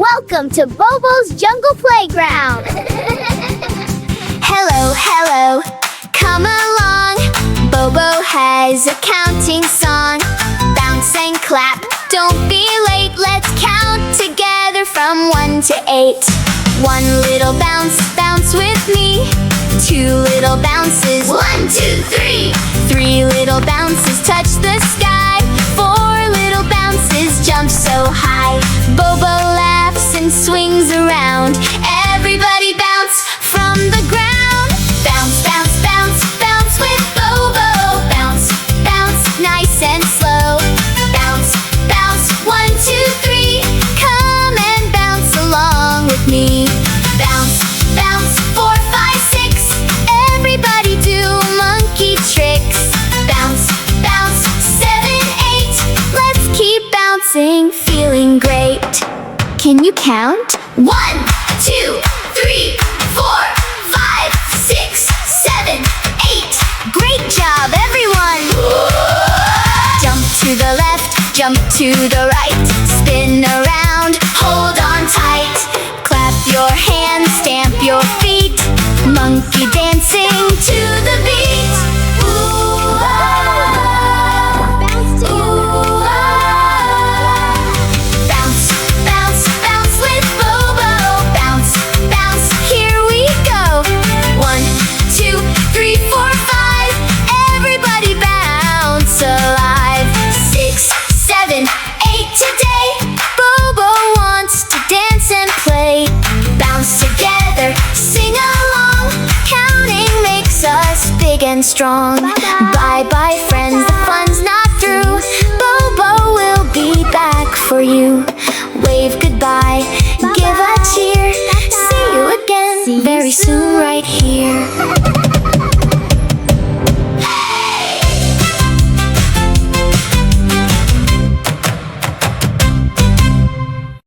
Welcome to Bobo's Jungle Playground. Hello, hello, come along. Bobo has a counting song. Bounce and clap, don't be late. Let's count together from 1 to 8. 1 little bounce, bounce with me. 2 little bounces, 1, 2, 3. 3 little bounces, touch the sky. 4 little bounces, jump so high. Bobo laughs and swings around. Everybody bounce from the ground. Bounce, bounce, bounce, bounce with Bobo. Bounce, bounce, nice and slow. Bounce, bounce, 1, 2, 3. Come and bounce along with me. Bounce, bounce, 4, 5, 6. Everybody do monkey tricks. Bounce, bounce, 7, 8. Let's keep bouncing, feeling great. Can you count? 1, 2, 3, 4, 5, 6, 7, 8. Great job, everyone! Jump to the left, jump to the right. Spin around, hold on tight. Clap your hands, stamp your feet. Monkey dancing to the beat. Ooh, ah. Bounce together. Ooh, ah. Bounce, bounce, bounce with Bobo. Bounce, bounce, here we go. 1, 2, 3, 4, 5. Everybody bounce alive. 6, 7, 8 today. Bobo wants to dance and play. Bounce together, sing along. Counting makes us big and strong. Bye bye friends, the fun's not through. Bobo will be back for you. Wave goodbye, give a cheer. See you again very soon.